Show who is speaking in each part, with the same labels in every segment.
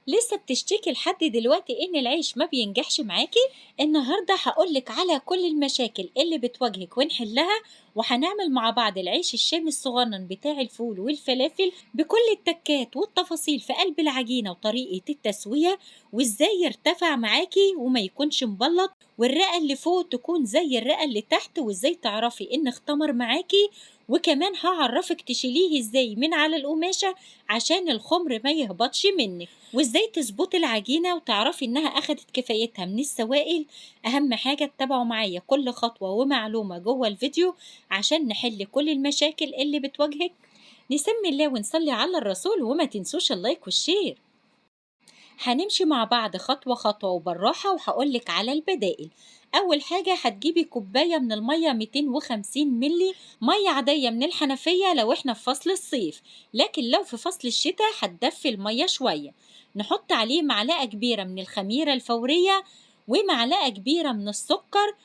Speaker 1: لسه بتشتكي لحد دلوقتي إن العيش ما بينجحش معاكي؟ النهاردة هقولك على كل المشاكل اللي بتواجهك ونحلها، وهنعمل مع بعض العيش الشامي الصغنن بتاع الفول والفلافل بكل التكات والتفاصيل في قلب العجينة وطريقة التسوية، وإزاي يرتفع معاكي وما يكونش مبلط، والرقة اللي فوق تكون زي الرقة اللي تحت، وإزاي تعرفي إن اختمر معاكي. وكمان هعرفك تشيليه إزاي من على القماشة عشان الخمر ما يهبطش منك، وإزاي تظبطي العجينة وتعرفي إنها أخدت كفايتها من السوائل. أهم حاجة تتابعوا معايا كل خطوة ومعلومة جوه الفيديو عشان نحل كل المشاكل اللي بتواجهك. نسمي الله ونصلي على الرسول، وما تنسوش اللايك والشير. هنمشي مع بعض خطوة خطوة وبالراحة، وهقولك على البدائل. أول حاجة هتجيبي كوباية من المية 250 ملي مية عادية من الحنفية لو احنا في فصل الصيف، لكن لو في فصل الشتاء هتدفي المية شوية. نحط عليه معلقة كبيرة من الخميرة الفورية ومعلقة كبيرة من السكر،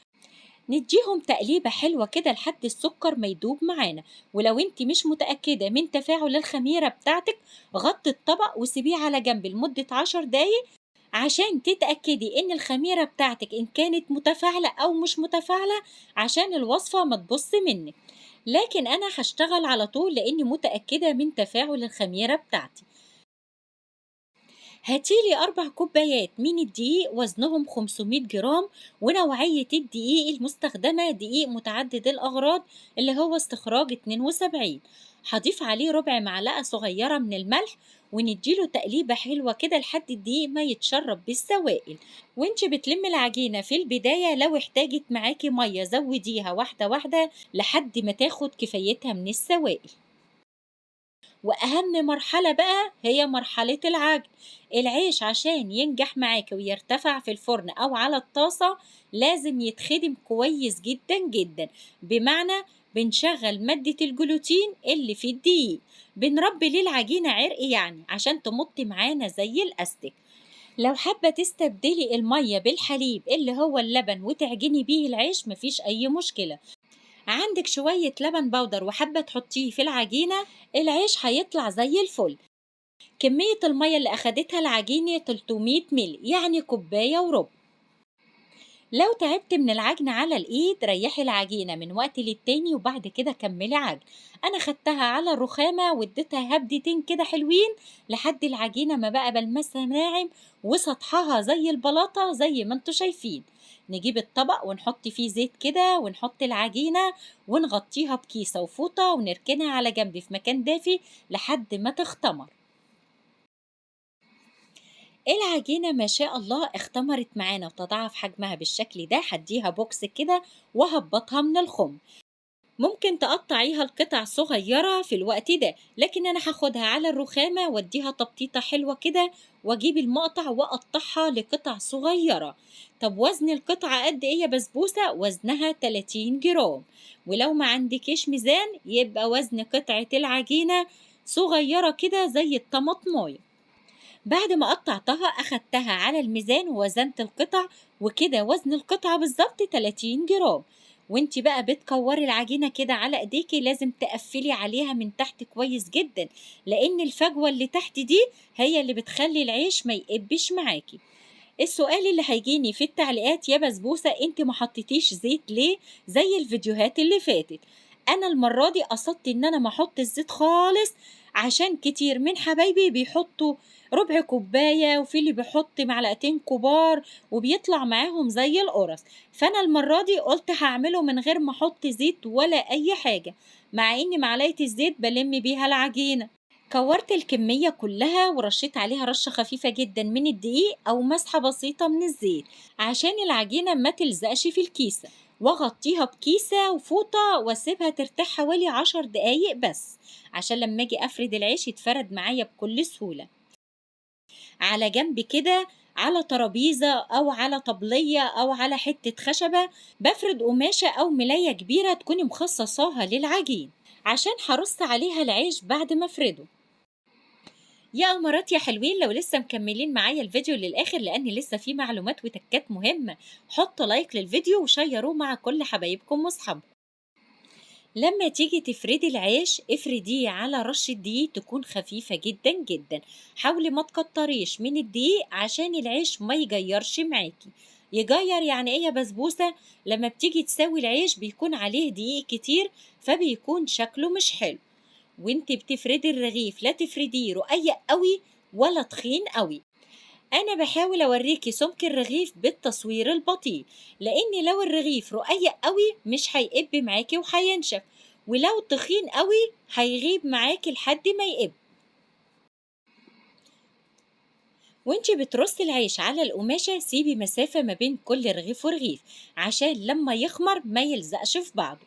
Speaker 1: نديهم تقليبة حلوة كده لحد السكر ما يدوب معانا. ولو انت مش متأكدة من تفاعل الخميرة بتاعتك، غطي الطبق وسيبيه على جنب لمدة 10 دقايق عشان تتأكدي ان الخميرة بتاعتك ان كانت متفاعلة او مش متفاعلة، عشان الوصفة ما تبص منك. لكن انا هشتغل على طول لاني متأكدة من تفاعل الخميرة بتاعتي. هاتيلي 4 كوبايات من الدقيق وزنهم 500 جرام، ونوعية الدقيق المستخدمة دقيق متعدد الأغراض اللي هو استخراج 72. هضيف عليه ربع معلقة صغيرة من الملح، ونديله تقليبة حلوة كده لحد الدقيق ما يتشرب بالسوائل. وانت بتلم العجينة في البداية لو احتاجت معاكي مية زوديها واحدة واحدة لحد ما تاخد كفايتها من السوائل. وأهم مرحلة بقى هي مرحلة العجن. العيش عشان ينجح معاك ويرتفع في الفرن أو على الطاسة لازم يتخدم كويس جدا جدا، بمعنى بنشغل مادة الجلوتين اللي في الدقيق، بنربي ليه العجينة عرق يعني عشان تمط معانا زي الأستك. لو حابة تستبدلي المية بالحليب اللي هو اللبن وتعجني بيه العيش مفيش أي مشكلة. عندك شوية لبن بودر وحابة تحطيه في العجينة، العيش هيطلع زي الفل. كمية المية اللي أخدتها العجينة 300 ملي، يعني كوباية وربع. لو تعبت من العجن على الإيد ريحي العجينة من وقت للتاني وبعد كده كملي عجن. أنا خدتها على الرخامة واديتها هبدتين كده حلوين لحد العجينة ما بقى بلمسها ناعم وسطحها زي البلاطة زي ما انتوا شايفين. نجيب الطبق ونحط فيه زيت كده ونحط العجينة ونغطيها بكيسة وفوطة ونركنها على جنب في مكان دافي لحد ما تختمر. العجينة ما شاء الله اختمرت معانا وتضاعف حجمها بالشكل ده. هديها بوكس كده وهبطها من الخم. ممكن تقطعيها لقطع صغيرة في الوقت ده، لكن أنا هاخدها على الرخامة واديها تبطيطة حلوة كده، واجيب المقطع واقطعها لقطع صغيرة. طب وزن القطعة قد ايه يا بسبوسة؟ وزنها 30 جرام. ولو ما عندكيش ميزان يبقى وزن قطعة العجينة صغيرة كده زي الطماطماية. بعد ما قطعتها أخدتها على الميزان ووزنت القطع، وكده وزن القطعة بالظبط 30 جرام. وانتي بقى بتكوري العجينة كده على ايديكي لازم تقفلي عليها من تحت كويس جدا، لان الفجوة اللي تحت دي هي اللي بتخلي العيش ما يقبش معاكي. السؤال اللي هيجيني في التعليقات: يا بسبوسة انت ما حطيتيش زيت ليه زي الفيديوهات اللي فاتت؟ انا المرة دي قصدت ان انا ما احط الزيت خالص، عشان كتير من حبايبي بيحطوا ربع كوباية وفي اللي بيحط معلقتين كبار وبيطلع معاهم زي القرص. فانا المرة دي قلت هعمله من غير ما احط زيت ولا اي حاجة، مع ان معلقة الزيت بلم بيها العجينة. كورت الكمية كلها ورشيت عليها رشة خفيفة جدا من الدقيق أو مسحة بسيطة من الزيت عشان العجينة ما تلزقش في الكيسة، واغطيها بكيسة وفوطة واسيبها ترتاح حوالي 10 دقايق بس، عشان لما اجي افرد العيش يتفرد معايا بكل سهولة. على جنب كده على ترابيزة أو على طبلية أو على حتة خشبة بفرد قماشة أو ملاية كبيرة تكوني مخصصاها للعجين عشان هرص عليها العيش بعد ما افرده. يا أمارات يا حلوين، لو لسه مكملين معايا الفيديو للآخر لأن لسه فيه معلومات وتكات مهمة، حطوا لايك للفيديو وشيروه مع كل حبايبكم واصحابكم. لما تيجي تفردي العيش افرديه على رشة دقيق تكون خفيفة جدا جدا. حاولي ما تكتريش من الدقيق عشان العيش ما يجيرش معاكي. يجير يعني ايه يا بسبوسة؟ لما بتيجي تسوي العيش بيكون عليه دقيق كتير فبيكون شكله مش حلو. وانت بتفردي الرغيف لا تفرديه رقيق قوي ولا تخين قوي. أنا بحاول أوريكي سمك الرغيف بالتصوير البطيء، لأن لو الرغيف رقيق قوي مش هيقب معاكي وهينشف، ولو تخين قوي هيغيب معاكي لحد ما يقب. وانتي بترصي العيش على القماشة سيبي مسافة ما بين كل رغيف ورغيف عشان لما يخمر ما يلزقش في بعضه.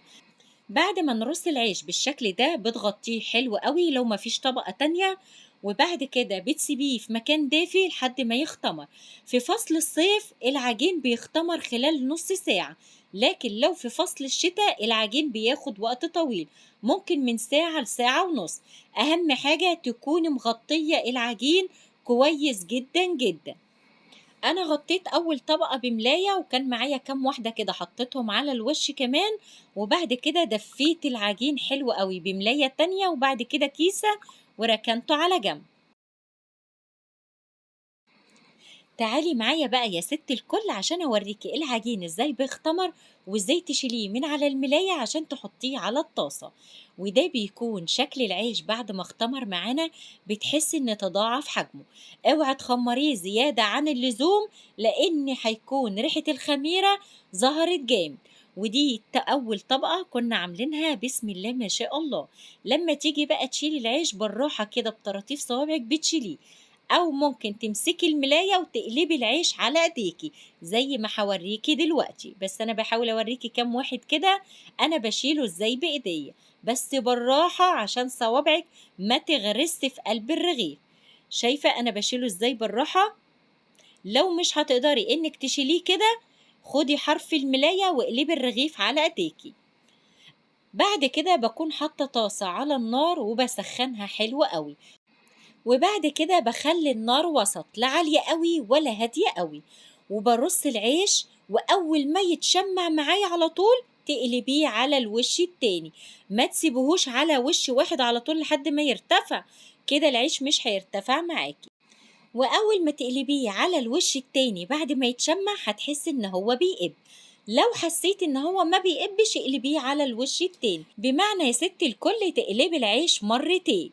Speaker 1: بعد ما نرص العيش بالشكل ده بتغطيه حلو قوي لو مفيش طبقة تانية، وبعد كده بتسيبيه في مكان دافي لحد ما يختمر. في فصل الصيف العجين بيختمر خلال نص ساعة، لكن لو في فصل الشتاء العجين بياخد وقت طويل، ممكن من ساعة لساعة ونص. أهم حاجة تكوني مغطية العجين كويس جدا جدا. انا غطيت اول طبقة بملاية وكان معايا كام واحدة كده حطيتهم على الوش كمان، وبعد كده دفيت العجين حلو قوي بملاية تانية وبعد كده كيسة وركنته على جنب. تعالي معايا بقى يا ست الكل عشان اوريكي العجين ازاي بيختمر وازاي تشيليه من على الملاية عشان تحطيه على الطاسة. وده بيكون شكل العيش بعد ما اختمر معانا، بتحسي ان تضاعف حجمه. اوعى تخمريه زيادة عن اللزوم لان هيكون ريحة الخميرة ظهرت جامد. ودي اول طبقة كنا عاملينها بسم الله ما شاء الله. لما تيجي بقى تشيلي العيش بالراحة كده بطراطيف صوابعك بتشيليه، أو ممكن تمسكي الملاية وتقلبي العيش على ايديكي زي ما هوريكي دلوقتي. بس أنا بحاول أوريكي كام واحد كده أنا بشيله ازاي بإيديا، بس بالراحة عشان صوابعك ما تغرس في قلب الرغيف. شايفة أنا بشيله ازاي بالراحة؟ لو مش هتقدري إنك تشيليه كده خدي حرف الملاية واقلبي الرغيف على ايديكي. بعد كده بكون حاطة طاسة على النار وبسخنها حلو قوي، وبعد كده بخلي النار وسط لا عالية قوي ولا هادية قوي، وبرص العيش وأول ما يتشمع معايا على طول تقلبيه على الوش التاني. ما تسيبهوش على وش واحد على طول لحد ما يرتفع، كده العيش مش هيرتفع معاكي. وأول ما تقلبيه على الوش التاني بعد ما يتشمع هتحسي إن هو بيقب. لو حسيت إن هو ما بيقبش اقلبيه على الوش التاني، بمعنى يا ست الكل تقلبي العيش مرتين.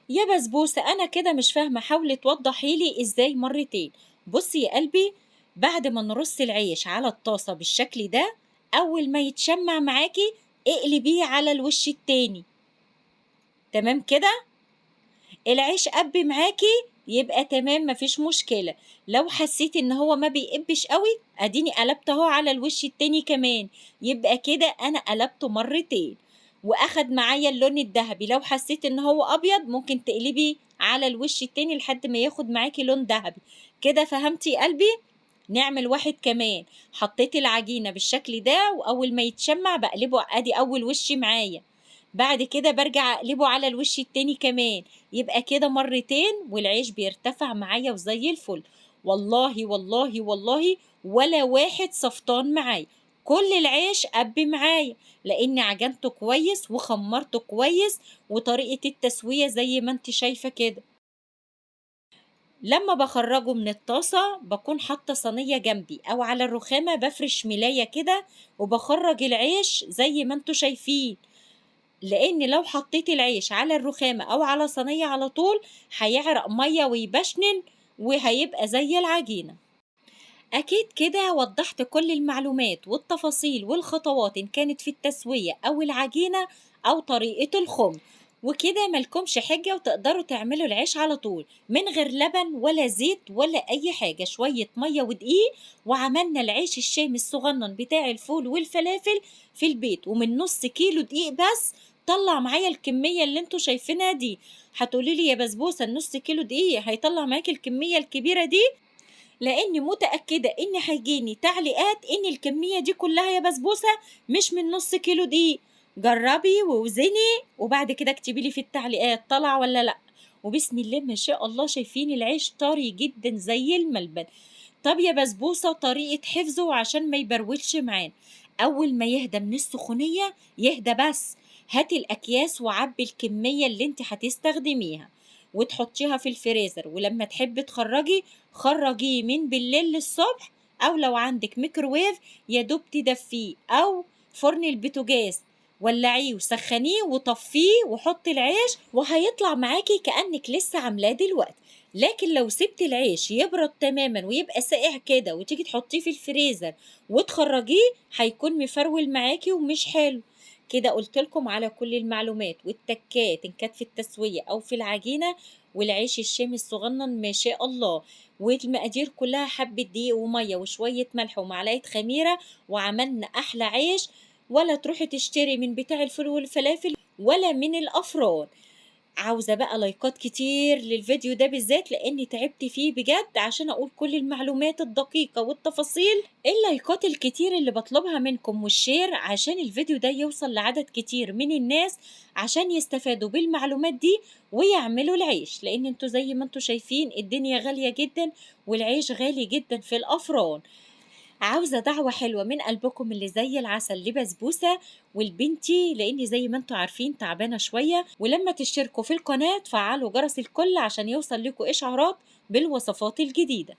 Speaker 1: يا بسبوسة أنا كده مش فاهمة، حاولي توضحي لي إزاي مرتين. بصي يا قلبي، بعد ما نرص العيش على الطاسة بالشكل ده أول ما يتشمع معاكي اقلبيه على الوش التاني. تمام كده؟ العيش قب معاكي يبقى تمام مفيش مشكلة. لو حسيت ان هو ما بيقبش قوي اديني قلبته اهو على الوش التاني كمان، يبقى كده انا قلبته مرتين واخد معايا اللون الذهبي. لو حسيت ان هو ابيض ممكن تقلبي على الوش التاني لحد ما ياخد معاكي لون ذهبي. كده فهمتي يا قلبي؟ نعمل واحد كمان. حطيت العجينة بالشكل ده واول ما يتشمع بقلبه ادي اول وش معايا، بعد كده برجع اقلبه على الوش التاني كمان، يبقى كده مرتين والعيش بيرتفع معايا وزي الفل. والله والله والله ولا واحد صفطان معايا، كل العيش قب معايا لاني عجنته كويس وخمرته كويس، وطريقة التسوية زي ما انت شايفة كده. لما بخرجه من الطاسة بكون حاطة صينية جنبي او على الرخامة بفرش ملاية كده وبخرج العيش زي ما انتوا شايفين، لان لو حطيت العيش على الرخامة او على صينية على طول هيعرق مية ويبشنن وهيبقى زي العجينة. اكيد كده وضحت كل المعلومات والتفاصيل والخطوات ان كانت في التسوية او العجينة او طريقة الخبز، وكده ملكمش حجة وتقدروا تعملوا العيش على طول من غير لبن ولا زيت ولا اي حاجة، شوية مية ودقيق وعملنا العيش الشامي الصغنن بتاع الفول والفلافل في البيت، ومن نص كيلو دقيق بس طلع معايا الكمية اللي انتوا شايفينها دي. هتقولي لي يا بسبوسة النص كيلو دقيق هيطلع معاكي الكمية الكبيرة دي؟ لاني متأكدة ان هيجيني تعليقات ان الكمية دي كلها يا بسبوسة مش من نص كيلو دي. جربي ووزني وبعد كده اكتبي لي في التعليقات طلع ولا لا. وبسم الله ما شاء الله شايفين العيش طري جدا زي الملبن. طب يا بسبوسة طريقة حفظه عشان ما يبرولش معانا. أول ما يهدى من السخونية يهدى بس، هاتي الأكياس وعبي الكمية اللي انت هتستخدميها وتحطيها في الفريزر، ولما تحبي تخرجي خرجيه من بالليل للصبح، أو لو عندك ميكروويف يا دوب تدفيه، أو فرن البوتاجاز ولعيه وسخنيه وطفيه وحطي العيش وهيطلع معاكي كأنك لسه عاملاه دلوقتي. لكن لو سبت العيش يبرد تماما ويبقى ساقع كده وتيجي تحطيه في الفريزر وتخرجيه هيكون مفرول معاكي ومش حلو. كده قلت لكم على كل المعلومات والتكات، إن كانت في التسوية أو في العجينة. والعيش الشامي الصغنن ما شاء الله، والمقادير كلها حبة دقيق ومية وشوية ملح ومعلقة خميرة، وعملنا أحلى عيش. ولا تروحي تشتري من بتاع الفول والفلافل ولا من الأفران. عاوزة بقى لايكات كتير للفيديو ده بالذات، لأني تعبت فيه بجد عشان أقول كل المعلومات الدقيقة والتفاصيل. اللايكات الكتير اللي بطلبها منكم والشير عشان الفيديو ده يوصل لعدد كتير من الناس، عشان يستفادوا بالمعلومات دي ويعملوا العيش، لأن انتوا زي ما انتوا شايفين الدنيا غالية جدا والعيش غالي جدا في الأفران. عاوزة دعوة حلوة من قلبكم اللي زي العسل لبسبوسة والبنتي، لأني زي ما انتوا عارفين تعبانة شوية. ولما تشتركوا في القناة تفعلوا جرس الكل عشان يوصل لكم إشعارات بالوصفات الجديدة.